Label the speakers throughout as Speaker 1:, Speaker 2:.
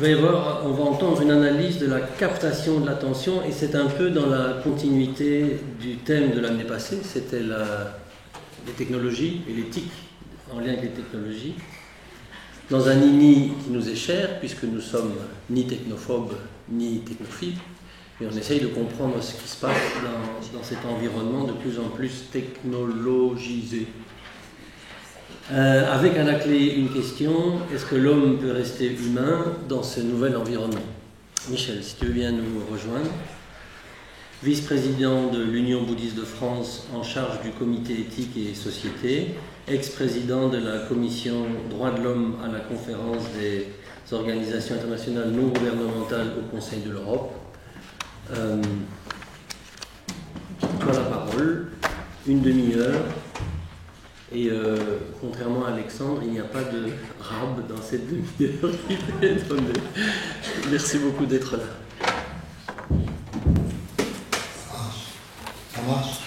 Speaker 1: on va entendre une analyse de la captation de l'attention, et c'est un peu dans la continuité du thème de l'année passée, c'était les technologies et l'éthique en lien avec les technologies, dans un nini qui nous est cher, puisque nous sommes ni technophobes ni technophiles, et on essaye de comprendre ce qui se passe dans cet environnement de plus en plus technologisé. Avec à la clé une question: est-ce que l'homme peut rester humain dans ce nouvel environnement? Michel, si tu veux bien nous rejoindre. Vice-président de l'Union bouddhiste de France en charge du comité éthique et société, ex-président de la commission droits de l'homme à la conférence des organisations internationales non gouvernementales au Conseil de l'Europe. Tu as la parole, une demi-heure. Et contrairement à Alexandre, il n'y a pas de rab dans cette demi-heure qui est donnée. Merci beaucoup d'être là.
Speaker 2: Ça marche.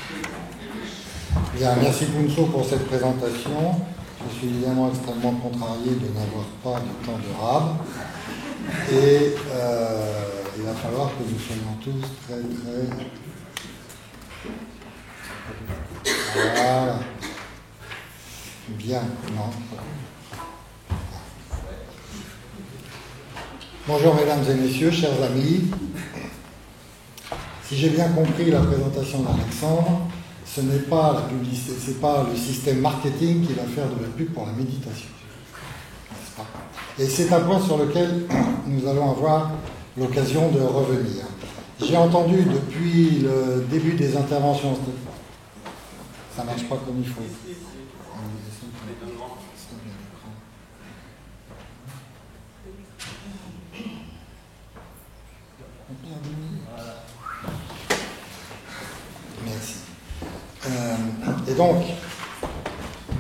Speaker 2: Bien, merci Punso pour cette présentation. Je suis évidemment extrêmement contrarié de n'avoir pas de temps de rab. Et il va falloir que nous soyons tous très. Voilà. Bien, non. Bonjour mesdames et messieurs, chers amis. Si j'ai bien compris la présentation d'Alexandre, ce n'est pas la publicité, c'est pas le système marketing qui va faire de la pub pour la méditation. N'est-ce pas? Et c'est un point sur lequel nous allons avoir l'occasion de revenir. J'ai entendu depuis le début des interventions, ça ne marche pas comme il faut. Merci. Et donc,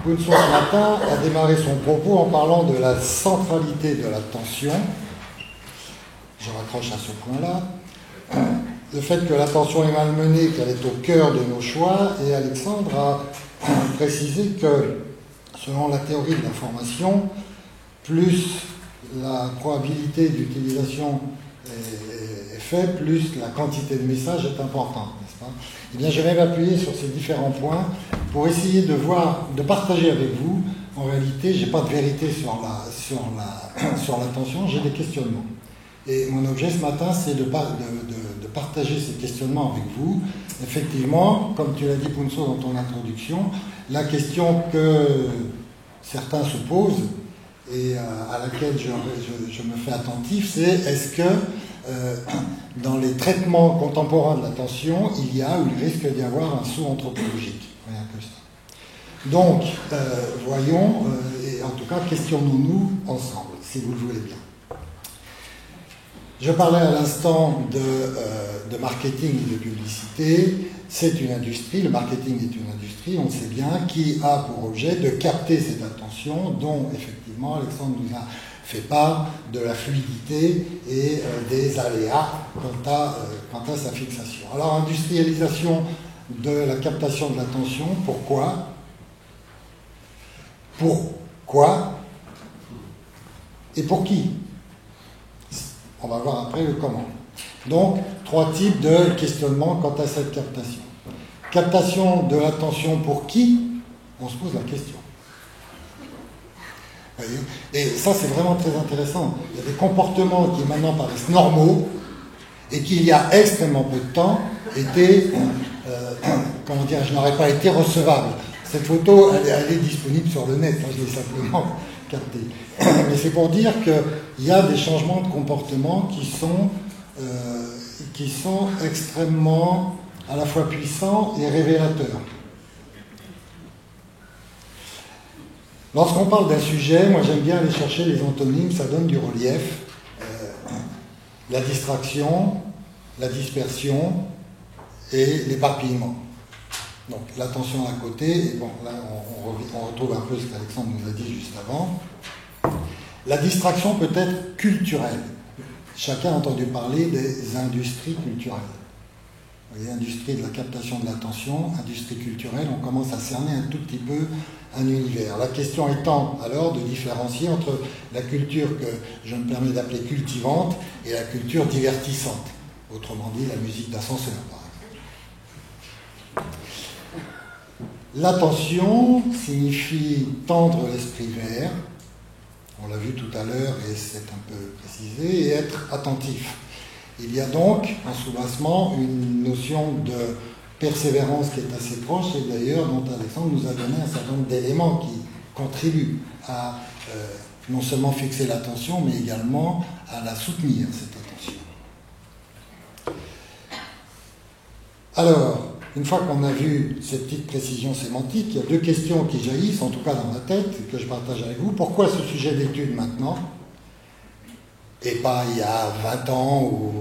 Speaker 2: Punso ce matin a démarré son propos en parlant de la centralité de l'attention. Je raccroche à ce point-là. Le fait que l'attention est malmenée, qu'elle est au cœur de nos choix, et Alexandre a précisé que, selon la théorie de l'information, plus la probabilité d'utilisation est faible, plus la quantité de messages est importante, n'est-ce pas? Eh bien, je vais m'appuyer sur ces différents points pour essayer de voir, de partager avec vous. En réalité, je n'ai pas de vérité sur l'attention, j'ai des questionnements. Et mon objet ce matin, c'est de partager ces questionnements avec vous. Effectivement, comme tu l'as dit, Punso, dans ton introduction, la question que certains se posent et à laquelle je me fais attentif, c'est est-ce que dans les traitements contemporains de l'attention, il y a ou il risque d'y avoir un saut anthropologique. Rien que ça. Donc, voyons, et en tout cas, questionnons-nous ensemble, si vous le voulez bien. Je parlais à l'instant de marketing et de publicité. C'est une industrie, le marketing est une industrie, on le sait bien, qui a pour objet de capter cette attention, dont effectivement Alexandre nous a fait part de la fluidité et des aléas quant à sa fixation. Alors, industrialisation de la captation de l'attention, pourquoi? Pourquoi? Et pour qui? On va voir après le comment. Donc, 3 types de questionnements quant à cette captation. Captation de l'attention pour qui? On se pose la question. Et ça, c'est vraiment très intéressant. Il y a des comportements qui maintenant paraissent normaux et qui, il y a extrêmement peu de temps, étaient, comment dire, je n'aurais pas été recevable. Cette photo, elle est disponible sur le net, hein, je l'ai simplement captée. Mais c'est pour dire qu'il y a des changements de comportement qui sont extrêmement à la fois puissants et révélateurs. Lorsqu'on parle d'un sujet, moi j'aime bien aller chercher les antonymes, ça donne du relief. La distraction, la dispersion et l'éparpillement. Donc l'attention à côté, et bon, là on retrouve un peu ce qu'Alexandre nous a dit juste avant. La distraction peut être culturelle. Chacun a entendu parler des industries culturelles. Vous voyez, industrie de la captation de l'attention, industrie culturelle, on commence à cerner un tout petit peu un univers. La question étant alors de différencier entre la culture que je me permets d'appeler cultivante et la culture divertissante. Autrement dit, la musique d'ascenseur, par exemple. L'attention signifie tendre l'esprit vers, on l'a vu tout à l'heure et c'est un peu précisé, et être attentif. Il y a donc en sous-bassement une notion de persévérance qui est assez proche et d'ailleurs dont Alexandre nous a donné un certain nombre d'éléments qui contribuent à non seulement fixer l'attention mais également à la soutenir, cette attention. Alors, une fois qu'on a vu ces petites précisions sémantiques, il y a deux questions qui jaillissent, en tout cas dans ma tête, et que je partage avec vous. Pourquoi ce sujet d'étude maintenant et pas il y a 20 ans ou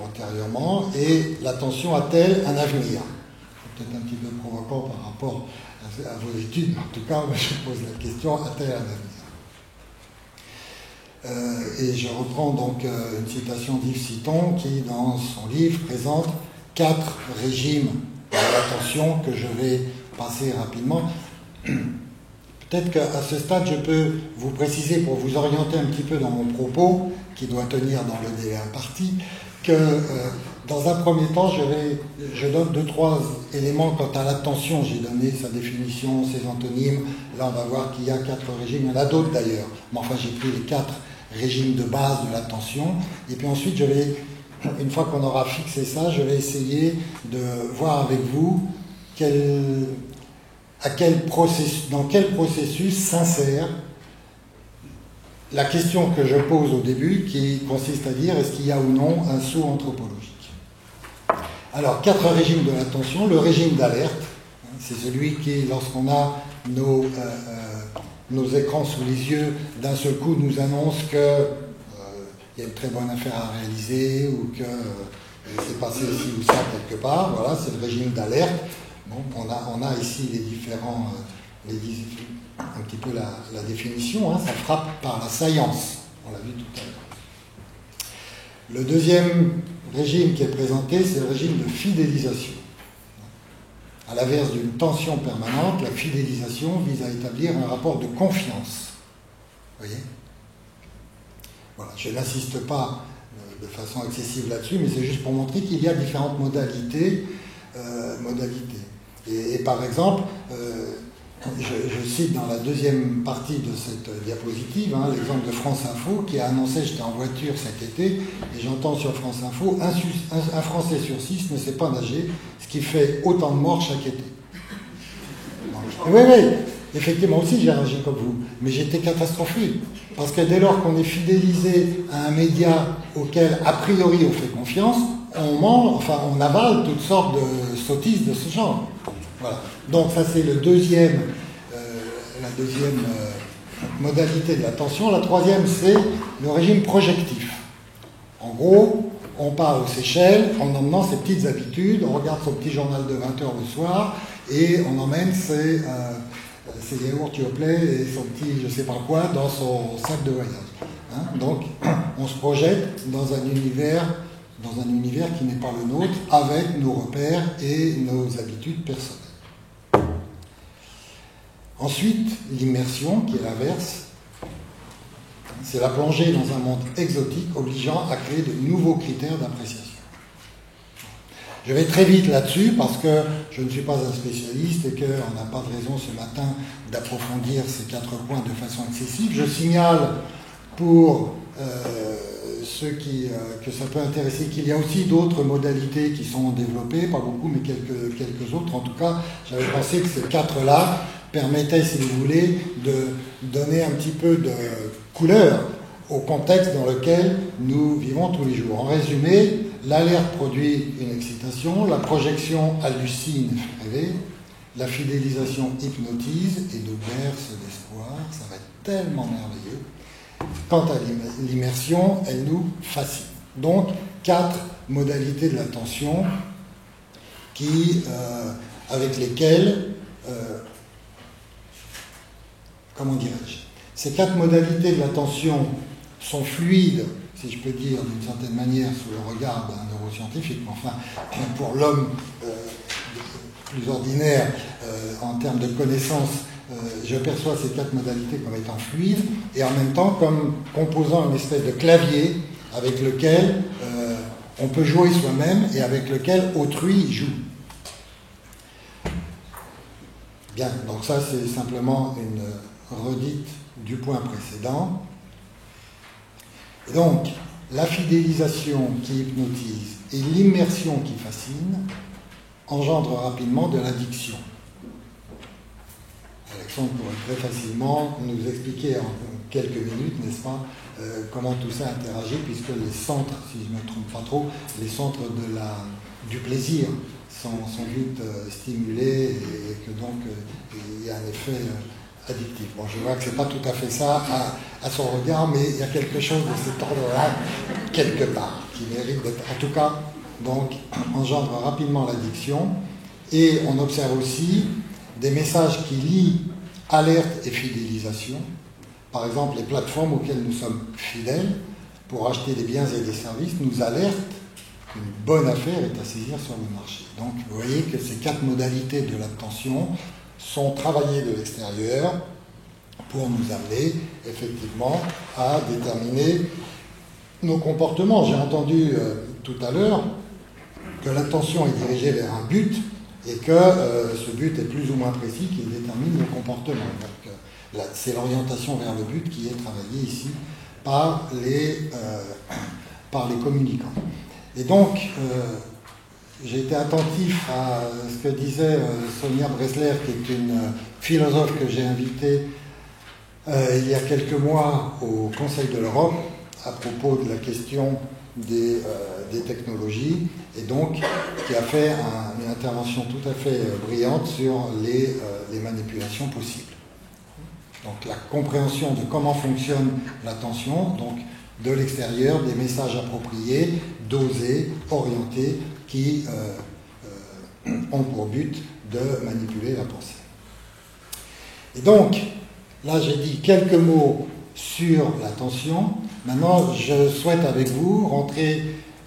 Speaker 2: antérieurement, et l'attention a-t-elle un avenir? C'est peut-être un petit peu provocant par rapport à vos études, mais en tout cas, je pose la question, a-t-elle un avenir? Et je reprends donc une citation d'Yves Citon qui, dans son livre, présente 4 régimes de l'attention que je vais passer rapidement. Peut-être qu'à ce stade, je peux vous préciser, pour vous orienter un petit peu dans mon propos, qui doit tenir dans le délai imparti, que dans un premier temps, je donne 2-3 éléments quant à l'attention. J'ai donné sa définition, ses antonymes. Là, on va voir qu'il y a 4 régimes. Il y en a d'autres d'ailleurs. Mais enfin, j'ai pris les 4 régimes de base de l'attention. Et puis ensuite, une fois qu'on aura fixé ça, je vais essayer de voir avec vous dans quel processus s'insère la question que je pose au début, qui consiste à dire est-ce qu'il y a ou non un saut anthropologique. Alors, 4 régimes de l'attention. Le régime d'alerte, c'est celui qui, lorsqu'on a nos écrans sous les yeux, d'un seul coup nous annonce que il y a une très bonne affaire à réaliser ou que c'est passé ici ou ça quelque part. Voilà, c'est le régime d'alerte. Bon, on a ici les différents, un petit peu la définition, hein, ça frappe par la saillance, on l'a vu tout à l'heure. Le deuxième régime qui est présenté, c'est le régime de fidélisation. À l'inverse d'une tension permanente, la fidélisation vise à établir un rapport de confiance. Vous voyez ? Voilà, je n'insiste pas de façon excessive là-dessus, mais c'est juste pour montrer qu'il y a différentes modalités. Et par exemple, je cite dans la deuxième partie de cette diapositive l'exemple de France Info qui a annoncé, j'étais en voiture cet été, et j'entends sur France Info, un Français sur 6 ne sait pas nager, ce qui fait autant de morts chaque été. Oui, effectivement aussi j'ai réagi comme vous, mais j'étais catastrophé. Parce que dès lors qu'on est fidélisé à un média auquel, a priori, on fait confiance, on avale toutes sortes de sottises de ce genre. Voilà. Donc ça, c'est la deuxième modalité de l'attention. La troisième, c'est le régime projectif. En gros, on part aux Seychelles en emmenant ses petites habitudes, on regarde son petit journal de 20 heures le soir, et on emmène ses yaourts Yoplait et son petit je sais pas quoi dans son sac de voyage. Donc, on se projette dans un univers qui n'est pas le nôtre, avec nos repères et nos habitudes personnelles. Ensuite, l'immersion, qui est l'inverse, c'est la plongée dans un monde exotique obligeant à créer de nouveaux critères d'appréciation. Je vais très vite là-dessus parce que je ne suis pas un spécialiste et qu'on n'a pas de raison ce matin d'approfondir ces 4 points de façon excessive. Je signale pour ceux que ça peut intéresser qu'il y a aussi d'autres modalités qui sont développées, pas beaucoup mais quelques autres. En tout cas, j'avais pensé que ces 4-là permettaient, si vous voulez, de donner un petit peu de couleur au contexte dans lequel nous vivons tous les jours. En résumé, l'alerte produit une excitation, la projection hallucine, fait rêver, la fidélisation hypnotise et nous berce d'espoir. Ça va être tellement merveilleux. Quant à l'immersion, elle nous fascine. Donc, 4 modalités de l'attention avec lesquelles, comment dirais-je, ces 4 modalités de l'attention sont fluides, si je peux dire d'une certaine manière, sous le regard d'un neuroscientifique, mais enfin, pour l'homme plus ordinaire, en termes de connaissances, je perçois ces 4 modalités comme étant fluides, et en même temps comme composant une espèce de clavier avec lequel on peut jouer soi-même et avec lequel autrui joue. Bien, donc ça c'est simplement une redite du point précédent. Et donc, la fidélisation qui hypnotise et l'immersion qui fascine engendrent rapidement de l'addiction. Alexandre pourrait très facilement nous expliquer en quelques minutes, n'est-ce pas, comment tout ça interagit, puisque les centres, si je ne me trompe pas trop, les centres du plaisir sont vite stimulés et que donc il y a un effet addictif. Bon, je vois que ce n'est pas tout à fait ça à son regard, mais il y a quelque chose de cet ordre-là, quelque part, qui mérite d'être, en tout cas, donc, engendre rapidement l'addiction. Et on observe aussi des messages qui lient alerte et fidélisation. Par exemple, les plateformes auxquelles nous sommes fidèles pour acheter des biens et des services nous alertent qu'une bonne affaire est à saisir sur le marché. Donc, vous voyez que ces 4 modalités de l'attention sont travaillées de l'extérieur pour nous amener effectivement à déterminer nos comportements. J'ai entendu tout à l'heure que l'attention est dirigée vers un but et que ce but est plus ou moins précis qui détermine nos comportements. Donc, c'est l'orientation vers le but qui est travaillée ici par les communicants. Et donc, j'ai été attentif à ce que disait Sonia Bresler, qui est une philosophe que j'ai invitée il y a quelques mois au Conseil de l'Europe à propos de la question des technologies, et donc qui a fait une intervention tout à fait brillante sur les manipulations possibles. Donc la compréhension de comment fonctionne l'attention, donc de l'extérieur, des messages appropriés, dosés, orientés, qui ont pour but de manipuler la pensée. Et donc, là j'ai dit quelques mots sur l'attention. Maintenant, je souhaite avec vous rentrer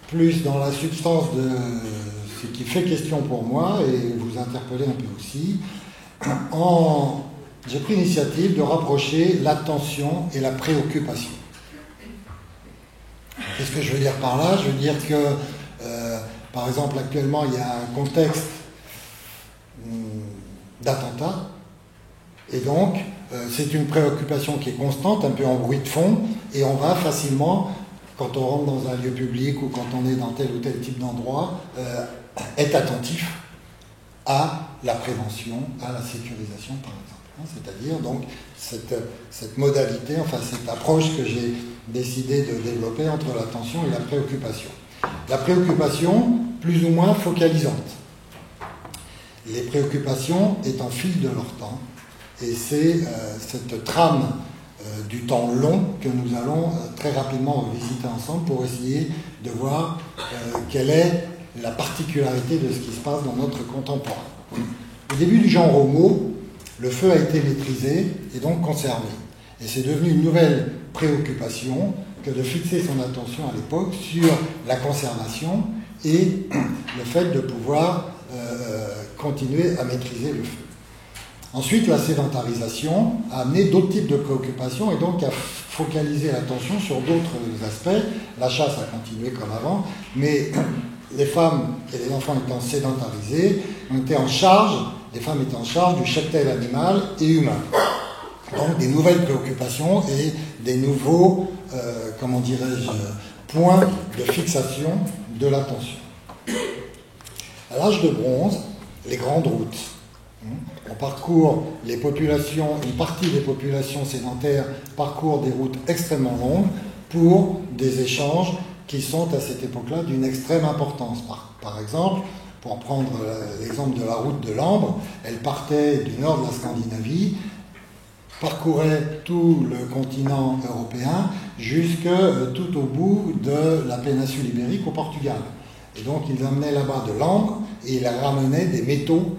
Speaker 2: plus dans la substance de ce qui fait question pour moi et vous interpeller un peu aussi. J'ai pris l'initiative de rapprocher l'attention et la préoccupation. Qu'est-ce que je veux dire par là? Je veux dire que, par exemple, actuellement, il y a un contexte d'attentat, et donc, c'est une préoccupation qui est constante, un peu en bruit de fond, et on va facilement, quand on rentre dans un lieu public ou quand on est dans tel ou tel type d'endroit, être attentif à la prévention, à la sécurisation, par exemple. C'est-à-dire, donc, cette modalité, enfin, cette approche que j'ai décidé de développer entre l'attention et la préoccupation. La préoccupation, plus ou moins focalisante. Les préoccupations étant fil de leur temps, et c'est cette trame du temps long que nous allons très rapidement revisiter ensemble pour essayer de voir quelle est la particularité de ce qui se passe dans notre contemporain. Au début du genre Homo, le feu a été maîtrisé et donc conservé. Et c'est devenu une nouvelle préoccupation que de fixer son attention à l'époque sur la conservation et le fait de pouvoir continuer à maîtriser le feu. Ensuite, la sédentarisation a amené d'autres types de préoccupations et donc a focalisé l'attention sur d'autres aspects. La chasse a continué comme avant, mais les femmes et les enfants étant sédentarisés, les femmes étaient en charge du cheptel animal et humain. Donc des nouvelles préoccupations et des nouveaux, points de fixation de l'attention. À l'âge de bronze, les grandes routes. On parcourt les populations, une partie des populations sédentaires parcourent des routes extrêmement longues pour des échanges qui sont à cette époque-là d'une extrême importance. Par exemple, pour prendre l'exemple de la route de l'Ambre, elle partait du nord de la Scandinavie, parcourait tout le continent européen jusque tout au bout de la péninsule ibérique au Portugal. Et donc ils amenaient là-bas de l'ambre et ils ramenaient des métaux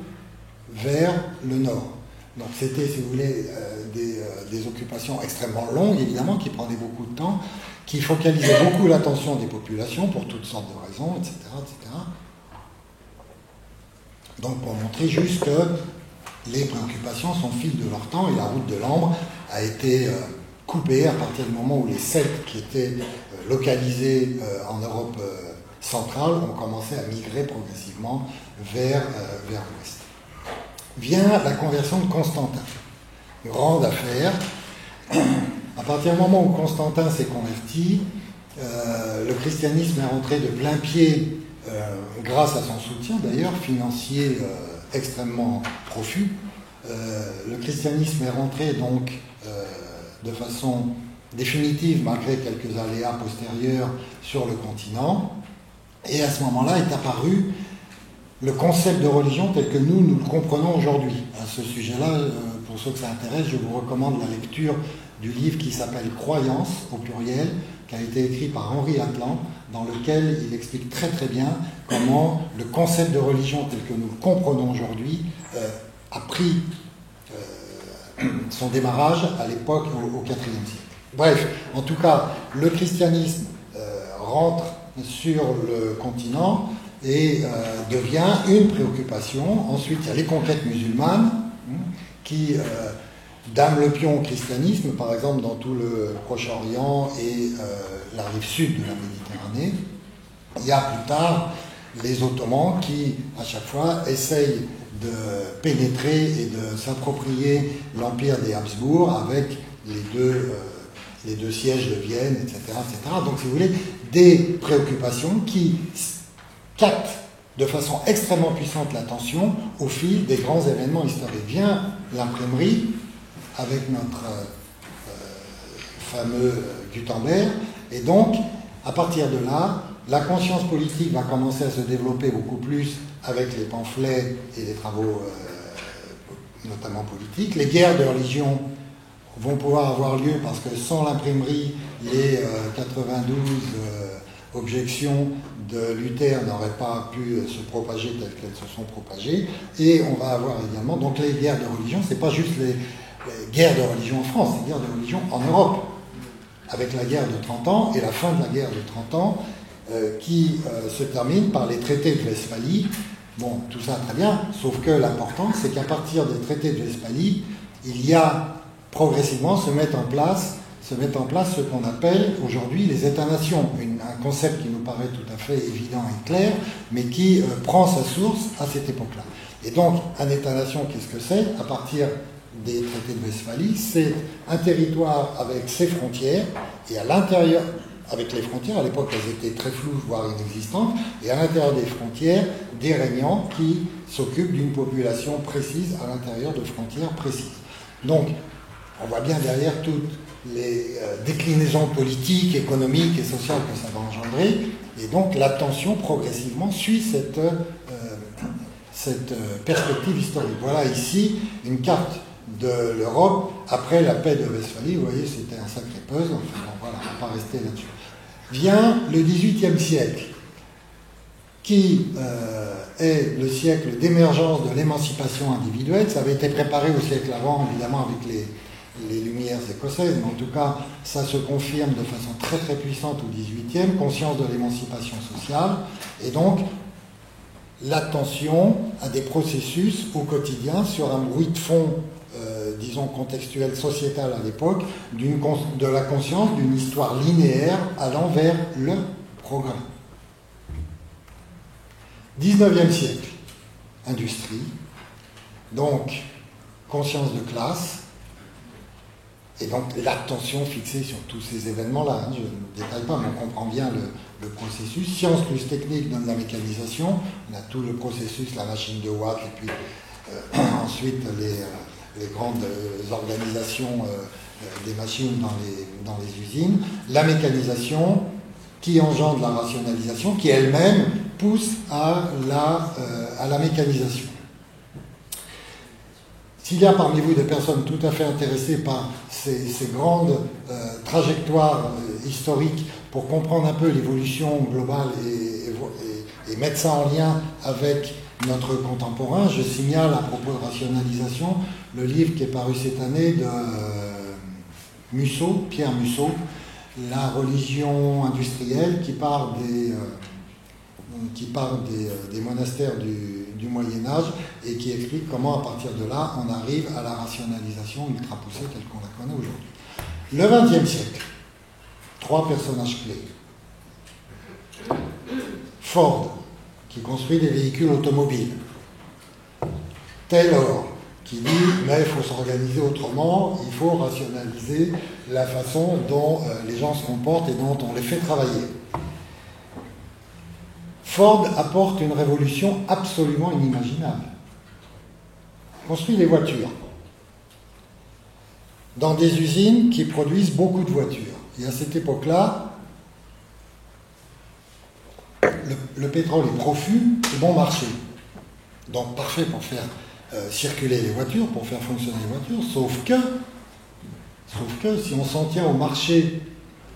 Speaker 2: vers le nord. Donc c'était, si vous voulez, des occupations extrêmement longues, évidemment, qui prenaient beaucoup de temps. qui focalisait beaucoup l'attention des populations pour toutes sortes de raisons, etc., etc. Donc pour montrer juste que les préoccupations sont au fil de leur temps et la route de l'ambre a été coupée à partir du moment où les Celtes qui étaient localisés en Europe centrale ont commencé à migrer progressivement vers l'ouest. Vient la conversion de Constantin. Grande affaire. À partir du moment où Constantin s'est converti, le christianisme est rentré de plein pied grâce à son soutien d'ailleurs financier extrêmement profus. Le christianisme est rentré donc de façon définitive, malgré quelques aléas postérieurs, sur le continent. Et à ce moment-là est apparu le concept de religion tel que nous le comprenons aujourd'hui. À ce sujet-là, pour ceux que ça intéresse, je vous recommande la lecture du livre qui s'appelle « Croyance » au pluriel, qui a été écrit par Henri Atlan, dans lequel il explique très très bien comment le concept de religion tel que nous le comprenons aujourd'hui a pris son démarrage à l'époque, au IVe siècle. Bref, en tout cas, le christianisme rentre sur le continent et devient une préoccupation. Ensuite, il y a les conquêtes musulmanes qui dament le pion au christianisme, par exemple dans tout le Proche-Orient et la rive sud de la Méditerranée. Il y a plus tard les Ottomans qui, à chaque fois, essayent de pénétrer et de s'approprier l'empire des Habsbourg avec les deux sièges de Vienne, etc., etc. Donc, si vous voulez, des préoccupations qui captent de façon extrêmement puissante l'attention au fil des grands événements historiques. Vient l'imprimerie avec notre fameux Gutenberg, et donc, à partir de là, la conscience politique va commencer à se développer beaucoup plus avec les pamphlets et les travaux, notamment politiques. Les guerres de religion vont pouvoir avoir lieu parce que sans l'imprimerie, les 92 objections de Luther n'auraient pas pu se propager telles qu'elles se sont propagées. Et on va avoir également, donc les guerres de religion, c'est pas juste les guerres de religion en France, c'est les guerres de religion en Europe, avec la guerre de 30 ans et la fin de la guerre de 30 ans, qui se termine par les traités de Westphalie. Bon, tout ça très bien, sauf que l'important, c'est qu'à partir des traités de Westphalie, il y a progressivement se mettent en place ce qu'on appelle aujourd'hui les États-nations, un concept qui nous paraît tout à fait évident et clair, mais qui prend sa source à cette époque-là. Et donc, un État-nation, qu'est-ce que c'est? À partir des traités de Westphalie, c'est un territoire avec ses frontières, et à l'intérieur, avec les frontières, à l'époque elles étaient très floues, voire inexistantes, et à l'intérieur des frontières, des régnants qui s'occupent d'une population précise à l'intérieur de frontières précises. Donc, on voit bien derrière toutes les déclinaisons politiques, économiques et sociales que ça va engendrer, et donc la tension progressivement suit cette perspective historique. Voilà ici une carte de l'Europe après la paix de Westphalie. Vous voyez, c'était un sacré puzzle. Enfin, bon, voilà, on ne va pas rester là-dessus. Vient le XVIIIe siècle, qui est le siècle d'émergence de l'émancipation individuelle. Ça avait été préparé au siècle avant, évidemment, avec les Lumières écossaises, mais en tout cas, ça se confirme de façon très très puissante au XVIIIe, conscience de l'émancipation sociale, et donc l'attention à des processus au quotidien sur un bruit de fond, disons contextuel, sociétal à l'époque, de la conscience d'une histoire linéaire allant vers le progrès. 19e siècle, industrie, donc conscience de classe, et donc l'attention fixée sur tous ces événements-là. Je ne détaille pas, mais on comprend bien le processus. Science plus technique donne la mécanisation. On a tout le processus, la machine de Watt, et puis ensuite les grandes organisations des machines dans les usines. La mécanisation qui engendre la rationalisation, qui elle-même pousse à la mécanisation. S'il y a parmi vous des personnes tout à fait intéressées par ces grandes trajectoires historiques pour comprendre un peu l'évolution globale et mettre ça en lien avec notre contemporain, je signale à propos de rationalisation le livre qui est paru cette année de Musso, Pierre Musso, la religion industrielle qui part des monastères du Moyen-Âge et qui explique comment, à partir de là, on arrive à la rationalisation ultra poussée telle qu'on la connaît aujourd'hui. Le XXe siècle, 3 personnages clés. Ford, qui construit des véhicules automobiles. Taylor, qui dit mais il faut s'organiser autrement, il faut rationaliser la façon dont les gens se comportent et dont on les fait travailler. Ford apporte une révolution absolument inimaginable. Il construit des voitures dans des usines qui produisent beaucoup de voitures. Et à cette époque-là, le pétrole est profus et bon marché. Donc parfait pour faire circuler les voitures, pour faire fonctionner les voitures, sauf que si on s'en tient au marché,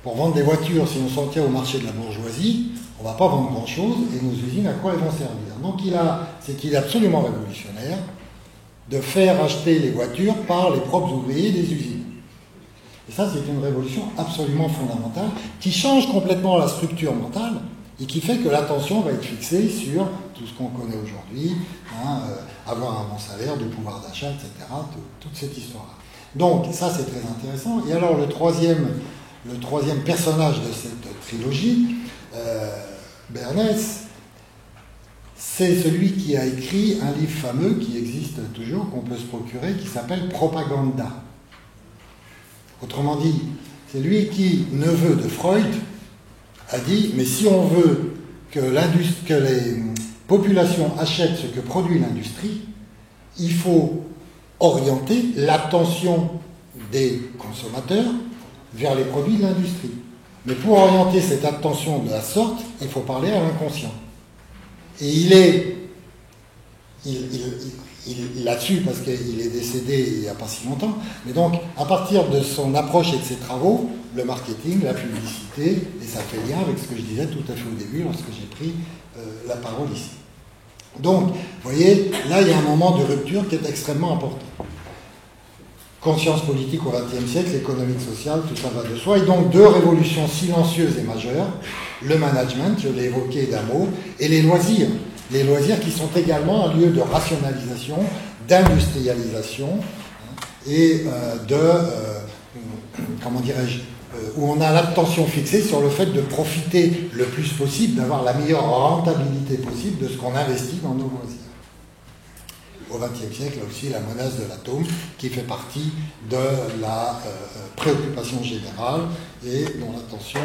Speaker 2: pour vendre des voitures, si on s'en tient au marché de la bourgeoisie, on ne va pas vendre grand-chose, et nos usines, à quoi elles vont servir? Donc c'est qu'il est absolument révolutionnaire de faire acheter les voitures par les propres ouvriers des usines. Et ça, c'est une révolution absolument fondamentale, qui change complètement la structure mentale, et qui fait que l'attention va être fixée sur tout ce qu'on connaît aujourd'hui, avoir un bon salaire, du pouvoir d'achat, etc., toute cette histoire-là. Donc, ça, c'est très intéressant. Et alors, le troisième personnage de cette trilogie, Bernès, c'est celui qui a écrit un livre fameux qui existe toujours, qu'on peut se procurer, qui s'appelle Propaganda. Autrement dit, c'est lui qui, neveu de Freud, a dit, mais si on veut que les populations achètent ce que produit l'industrie, il faut orienter l'attention des consommateurs vers les produits de l'industrie. Mais pour orienter cette attention de la sorte, il faut parler à l'inconscient. Et il l'a-dessus parce qu'il est décédé il n'y a pas si longtemps. Mais donc, à partir de son approche et de ses travaux, le marketing, la publicité, et ça fait lien avec ce que je disais tout à fait au début lorsque j'ai pris la parole ici. Donc, vous voyez, là, il y a un moment de rupture qui est extrêmement important. Conscience politique au XXe siècle, économique, sociale, tout ça va de soi. Et donc, 2 révolutions silencieuses et majeures, le management, je l'ai évoqué d'un mot, et les loisirs. Les loisirs qui sont également un lieu de rationalisation, d'industrialisation et comment dirais-je, où on a l'attention fixée sur le fait de profiter le plus possible, d'avoir la meilleure rentabilité possible de ce qu'on investit dans nos loisirs. Au XXe siècle, aussi la menace de l'atome qui fait partie de la préoccupation générale et dont l'attention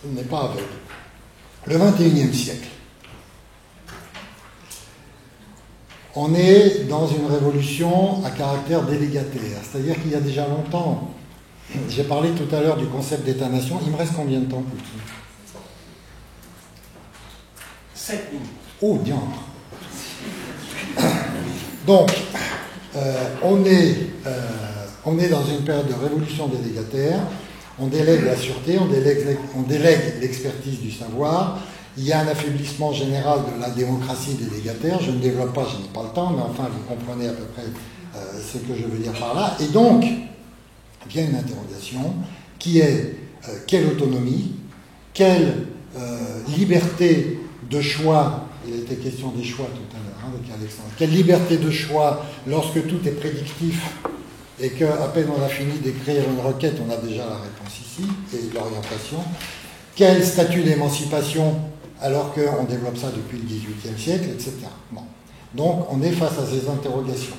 Speaker 2: n'est pas aveugle. Le XXIe siècle. On est dans une révolution à caractère délégataire, c'est-à-dire qu'il y a déjà longtemps, j'ai parlé tout à l'heure du concept d'État-nation, il me reste combien de temps pour tout?
Speaker 1: 7 minutes.
Speaker 2: Oh, diantre. Donc, on est dans une période de révolution délégataire, on délègue la sûreté, on délègue l'expertise du savoir. Il y a un affaiblissement général de la démocratie délégataire. Je ne développe pas, je n'ai pas le temps, mais enfin, vous comprenez à peu près ce que je veux dire par là. Et donc, il y a une interrogation qui est quelle autonomie, quelle liberté de choix, il a été question des choix tout à l'heure avec Alexandre, quelle liberté de choix lorsque tout est prédictif et qu'à peine on a fini d'écrire une requête, on a déjà la réponse ici, et l'orientation. Quel statut d'émancipation alors qu'on développe ça depuis le XVIIIe siècle, etc. Bon. Donc on est face à ces interrogations.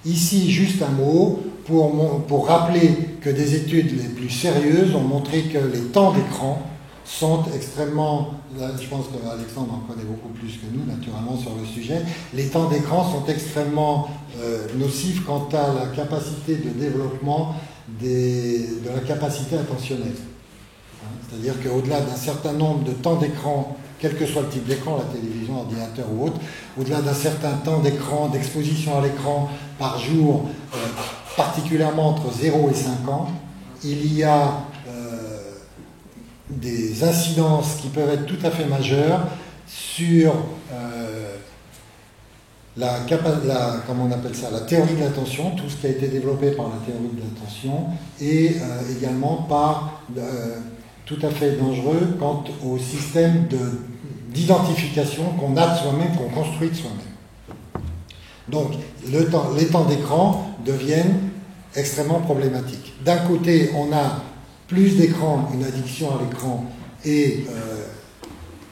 Speaker 2: Ici, juste un mot pour rappeler que des études les plus sérieuses ont montré que les temps d'écran sont extrêmement, je pense qu'Alexandre en connaît beaucoup plus que nous, naturellement, sur le sujet, les temps d'écran sont extrêmement nocifs quant à la capacité de développement de la capacité attentionnelle. C'est-à-dire qu'au-delà d'un certain nombre de temps d'écran, quel que soit le type d'écran, la télévision, ordinateur ou autre, au-delà d'un certain temps d'écran, d'exposition à l'écran par jour, particulièrement entre 0 et 5 ans, il y a des incidences qui peuvent être tout à fait majeures sur comment on appelle ça, la théorie de l'attention, tout ce qui a été développé par la théorie de l'attention, et également par tout à fait dangereux quant au système d'identification qu'on a de soi-même, qu'on construit de soi-même. Donc, les temps d'écran deviennent extrêmement problématiques. D'un côté, on a plus d'écran, une addiction à l'écran, et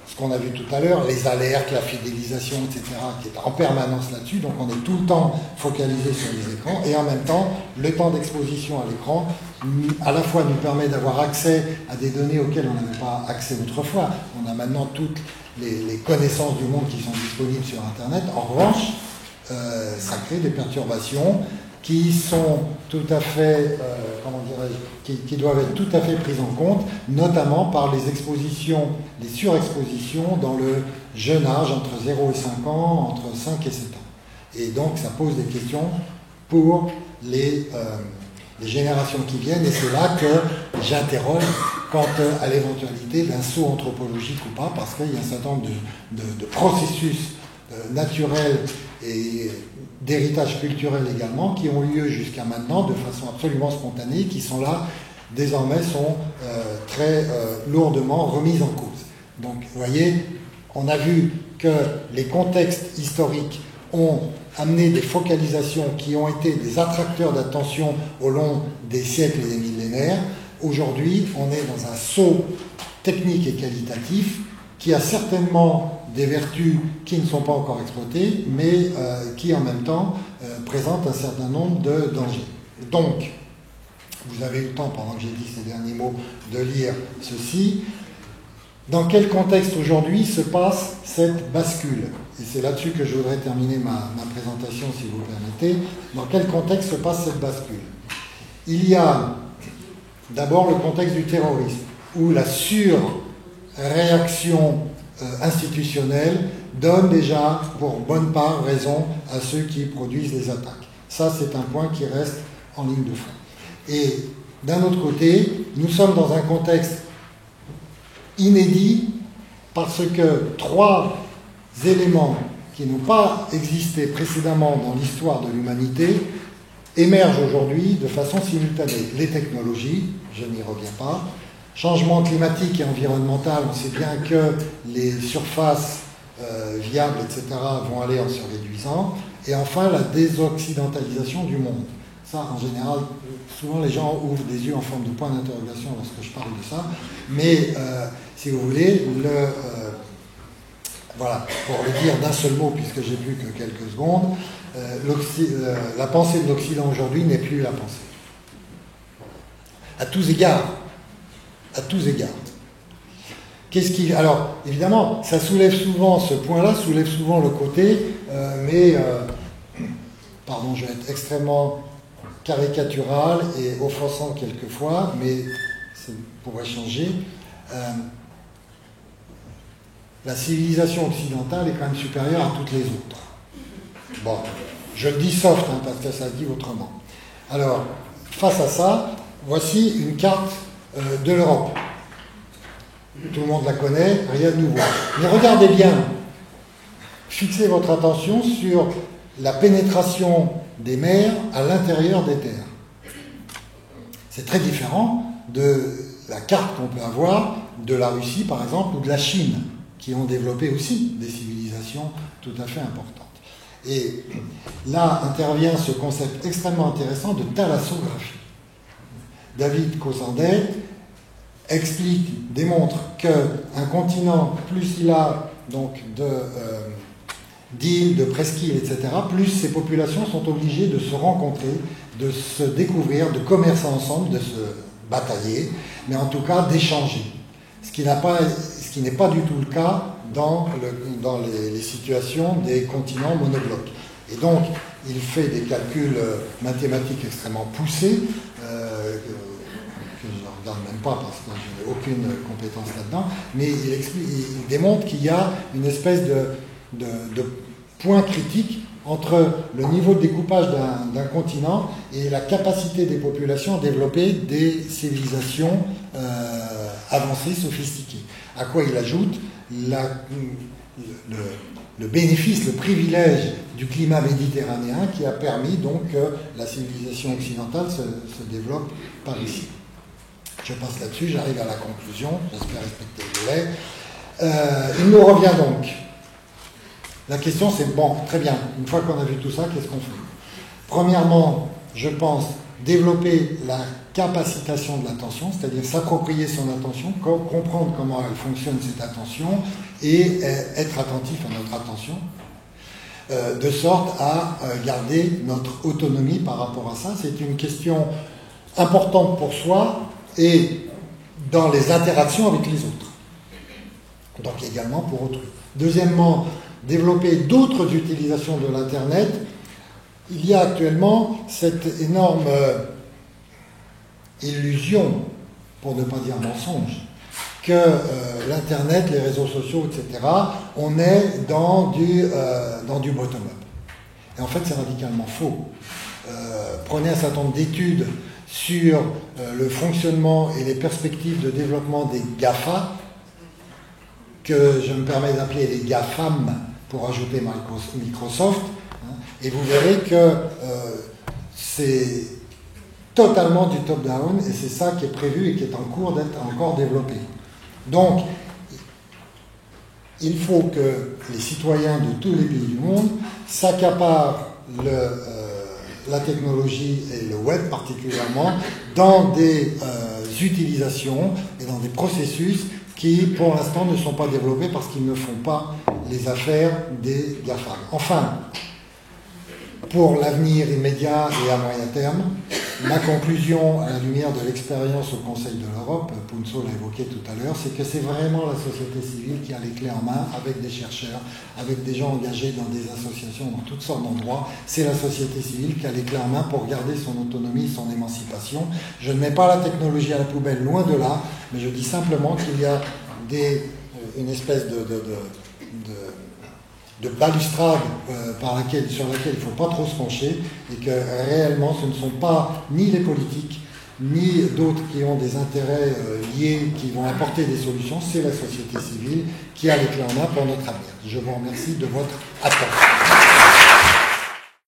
Speaker 2: ce qu'on a vu tout à l'heure, les alertes, la fidélisation, etc., qui est en permanence là-dessus, donc on est tout le temps focalisé sur les écrans, et en même temps, le temps d'exposition à l'écran, à la fois nous permet d'avoir accès à des données auxquelles on n'avait pas accès autrefois. On a maintenant toutes les connaissances du monde qui sont disponibles sur Internet. En revanche, ça crée des perturbations qui sont tout à fait, comment dirais-je, qui doivent être tout à fait prises en compte, notamment par les expositions, les surexpositions dans le jeune âge, entre 0 et 5 ans, entre 5 et 7 ans. Et donc, ça pose des questions pour les générations qui viennent, et c'est là que j'interroge quant à l'éventualité d'un saut anthropologique ou pas, parce qu'il y a un certain nombre de processus naturels et d'héritage culturel également, qui ont eu lieu jusqu'à maintenant de façon absolument spontanée, qui sont là, désormais, sont très lourdement remises en cause. Donc, vous voyez, on a vu que les contextes historiques ont amené des focalisations qui ont été des attracteurs d'attention au long des siècles et des millénaires. Aujourd'hui, on est dans un saut technique et qualitatif qui a certainement des vertus qui ne sont pas encore exploitées, mais qui en même temps présentent un certain nombre de dangers. Donc, vous avez eu le temps, pendant que j'ai dit ces derniers mots, de lire ceci. Dans quel contexte aujourd'hui se passe cette bascule? Et c'est là-dessus que je voudrais terminer ma présentation, si vous permettez. Dans quel contexte se passe cette bascule? Il y a d'abord le contexte du terrorisme, où la surréaction institutionnelle donne déjà, pour bonne part, raison à ceux qui produisent les attaques. Ça, c'est un point qui reste en ligne de fond. Et d'un autre côté, nous sommes dans un contexte inédit parce que 3 éléments qui n'ont pas existé précédemment dans l'histoire de l'humanité émergent aujourd'hui de façon simultanée. Les technologies, je n'y reviens pas. Changement climatique et environnemental, on sait bien que les surfaces viables, etc., vont aller en se réduisant. Et enfin, la désoccidentalisation du monde. Ça, en général, souvent les gens ouvrent des yeux en forme de point d'interrogation lorsque je parle de ça. Mais, si vous voulez, voilà, pour le dire d'un seul mot, puisque j'ai plus que quelques secondes, la pensée de l'Occident aujourd'hui n'est plus la pensée. À tous égards. À tous égards. Alors, évidemment, ça soulève souvent, ce point-là soulève souvent le côté, pardon, je vais être extrêmement caricatural et offensant quelquefois, mais ça pourrait changer. La civilisation occidentale est quand même supérieure à toutes les autres. Bon, je le dis soft, hein, parce que ça se dit autrement. Alors, face à ça, voici une carte de l'Europe. Tout le monde la connaît, rien de nouveau. Mais regardez bien, fixez votre attention sur la pénétration des mers à l'intérieur des terres. C'est très différent de la carte qu'on peut avoir de la Russie, par exemple, ou de la Chine, qui ont développé aussi des civilisations tout à fait importantes. Et là intervient ce concept extrêmement intéressant de thalassographie. David Cossandet démontre qu'un continent, plus il a donc d'îles, de presqu'îles, etc., plus ces populations sont obligées de se rencontrer, de se découvrir, de commercer ensemble, de se batailler, mais en tout cas d'échanger. Ce qui n'est pas du tout le cas dans les situations des continents monoblocs. Et donc, il fait des calculs mathématiques extrêmement poussés, que je ne regarde même pas parce que je n'ai aucune compétence là-dedans, mais il démontre qu'il y a une espèce de point critique entre le niveau de découpage d'un continent et la capacité des populations à développer des civilisations avancées, sophistiquées. À quoi il ajoute le bénéfice, le privilège du climat méditerranéen qui a permis donc que la civilisation occidentale se développe par ici. Je passe là-dessus, j'arrive à la conclusion, j'espère respecter le délai. Il nous revient donc. La question c'est, bon, très bien, une fois qu'on a vu tout ça, qu'est-ce qu'on fait? Premièrement, je pense développer la capacitation de l'attention, c'est-à-dire s'approprier son attention, comprendre comment elle fonctionne cette attention et être attentif à notre attention, de sorte à garder notre autonomie par rapport à ça. C'est une question importante pour soi et dans les interactions avec les autres, donc également pour autrui. Deuxièmement, développer d'autres utilisations de l'Internet. Il y a actuellement cette énorme illusion, pour ne pas dire mensonge, que l'Internet, les réseaux sociaux, etc., on est dans du bottom-up. Et en fait, c'est radicalement faux. Prenez un certain nombre d'études sur le fonctionnement et les perspectives de développement des GAFA, que je me permets d'appeler les GAFAM, pour ajouter Microsoft, hein, et vous verrez que c'est totalement du top-down, et c'est ça qui est prévu et qui est en cours d'être encore développé. Donc, il faut que les citoyens de tous les pays du monde s'accaparent la technologie et le web particulièrement dans des utilisations et dans des processus qui, pour l'instant, ne sont pas développés parce qu'ils ne font pas les affaires des GAFAM. Enfin, pour l'avenir immédiat et à moyen terme, ma conclusion à la lumière de l'expérience au Conseil de l'Europe, Punso l'a évoqué tout à l'heure, c'est que c'est vraiment la société civile qui a les clés en main, avec des chercheurs, avec des gens engagés dans des associations, dans toutes sortes d'endroits. C'est la société civile qui a les clés en main pour garder son autonomie, son émancipation. Je ne mets pas la technologie à la poubelle, loin de là, mais je dis simplement qu'il y a une espèce de balustrade sur laquelle il ne faut pas trop se pencher, et que réellement ce ne sont pas ni les politiques ni d'autres qui ont des intérêts liés, qui vont apporter des solutions, c'est la société civile qui a les clés en main pour notre avenir. Je vous remercie de votre attention.